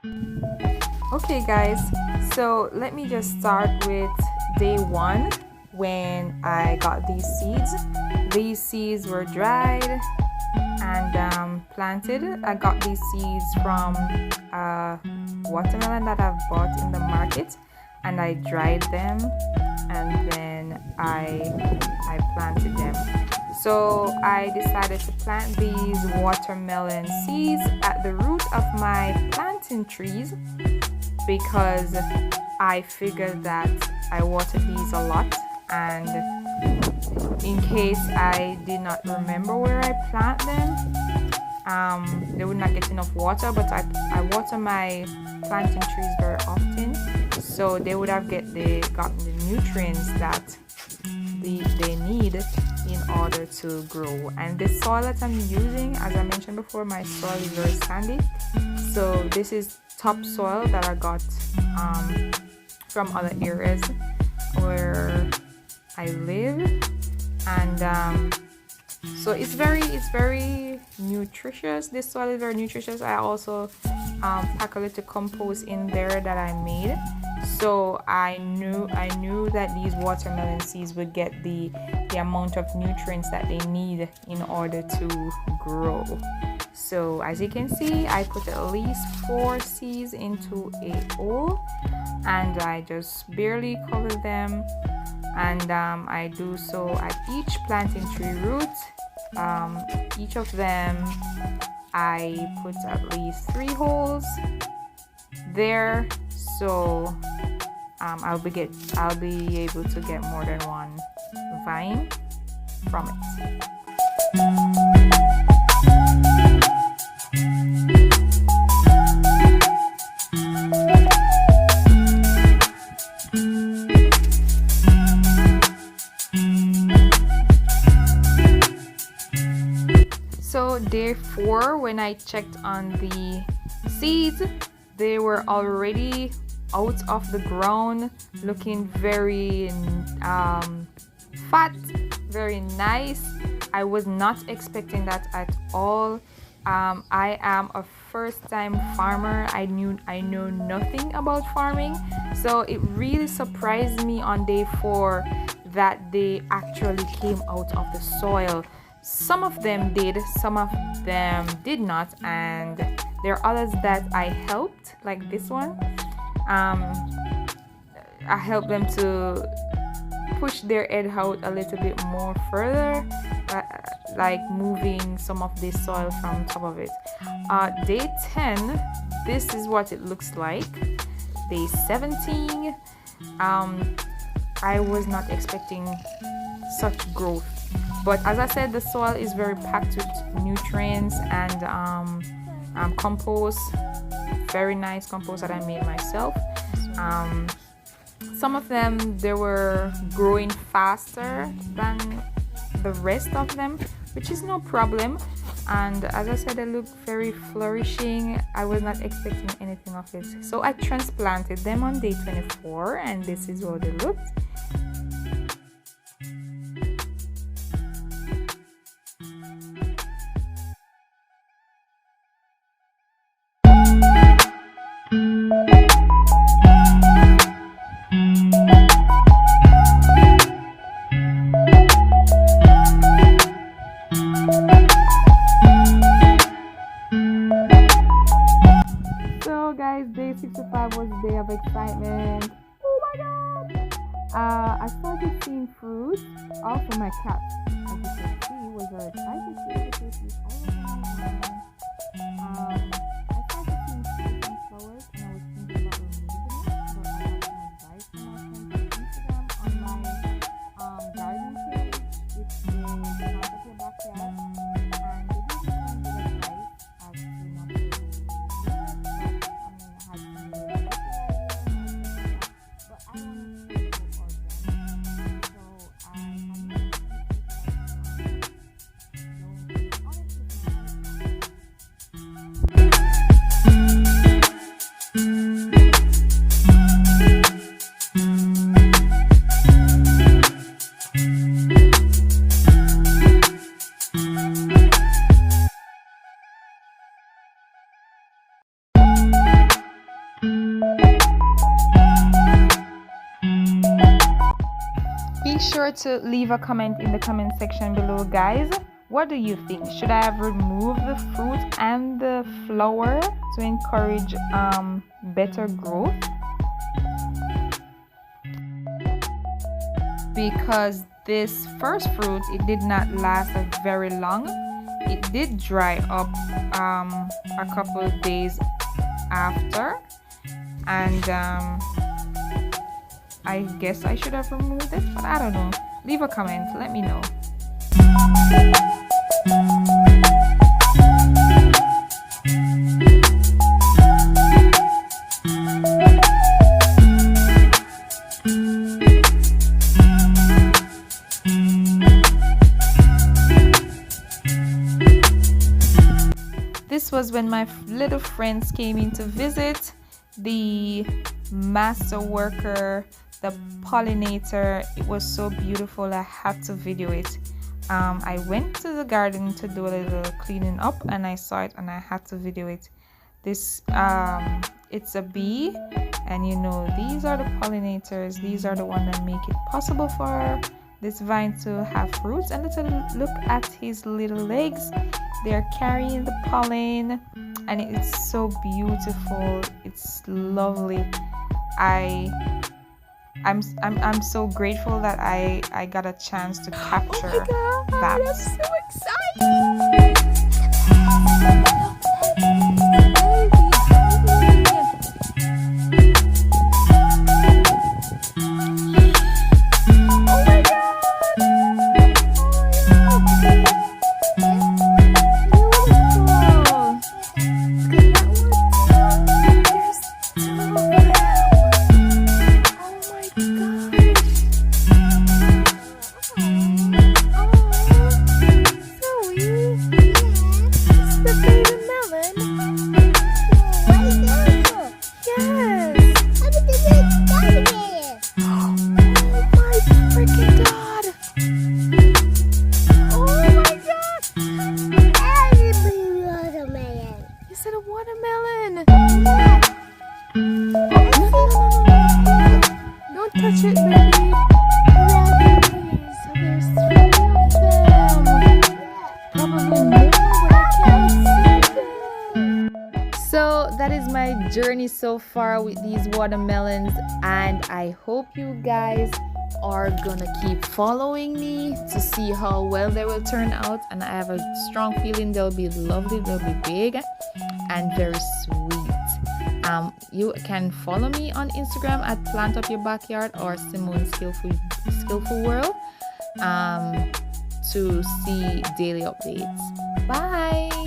Okay guys, so let me just start with day one when I got these seeds. These seeds were dried and planted. I got these seeds from a watermelon that I've bought in the market, and I dried them and then I planted them. So I decided to plant these watermelon seeds at the root of my planting trees because I figured that I watered these a lot, and in case I did not remember where I plant them, they would not get enough water. But I water my planting trees very often, so they would have gotten the nutrients that they need in order to grow. And the soil that I'm using, as I mentioned before, my soil is very sandy, so this is topsoil that I got from other areas where I live, and so it's very nutritious. This soil is very nutritious. I also pack a little compost in there that I made, so I knew that these watermelon seeds would get the amount of nutrients that they need in order to grow. So as you can see, I put at least 4 seeds into a hole, and I just barely cover them, and I do so at each planting tree root. Each of them I put at least 3 holes there, so I'll be able to get more than one vine from it. So day 4, when I checked on the seeds, they were already out of the ground, looking very fat, very nice. I was not expecting that at all. I am a first-time farmer. I know nothing about farming, so it really surprised me on day 4 that they actually came out of the soil. Some of them did, some of them did not, and there are others that I helped, like this one. I helped them to push their head out a little bit more further, like moving some of the soil from top of it. Day 10, this is what it looks like. Day 17, I was not expecting such growth. But as I said, the soil is very packed with nutrients and compost, very nice compost that I made myself. Some of them, they were growing faster than the rest of them, which is no problem. And as I said, they look very flourishing. I was not expecting anything of it. So I transplanted them on day 24, and this is how they looked. So guys, day 65 was a day of excitement. Oh my god! I started seeing fruit. Also my cat, as you can see, was very excited to see the fruit all around. I started seeing fruit and flowers, and I was thinking about removing it, but I got some advice from my friends on Instagram on my garden page, which is Contact Your Backyard, and they did give some good advice as to not to remove it. But I had some fertilizer, but I wanted to go organic, so I am going to put fertilizer on it. So honestly, Make sure to leave a comment in the comment section below, guys. What do you think? Should I have removed the fruit and the flower to encourage better growth? Because this first fruit, it did not last very long. It did dry up a couple of days after, and I guess I should have removed it, but I don't know. Leave a comment, let me know. This was when my little friends came in to visit. The master worker, the pollinator, it was so beautiful. I had to video it. I went to the garden to do a little cleaning up, and I saw it and I had to video it. This it's a bee, and you know, these are the pollinators. These are the ones that make it possible for this vine to have fruits. And look at his little legs. They're carrying the pollen, and it's so beautiful. It's lovely. I'm so grateful that I got a chance to capture that. I'm so excited. Watermelon. Don't touch it, baby. There's 3 of them. Probably more, but I can't see them. So that is my journey so far with these watermelons, and I hope you guys are gonna keep following me to see how well they will turn out. And I have a strong feeling they'll be lovely, they'll be big and very sweet. You can follow me on Instagram at Plant Up Your Backyard or Simone's Skillful World to see daily updates. Bye.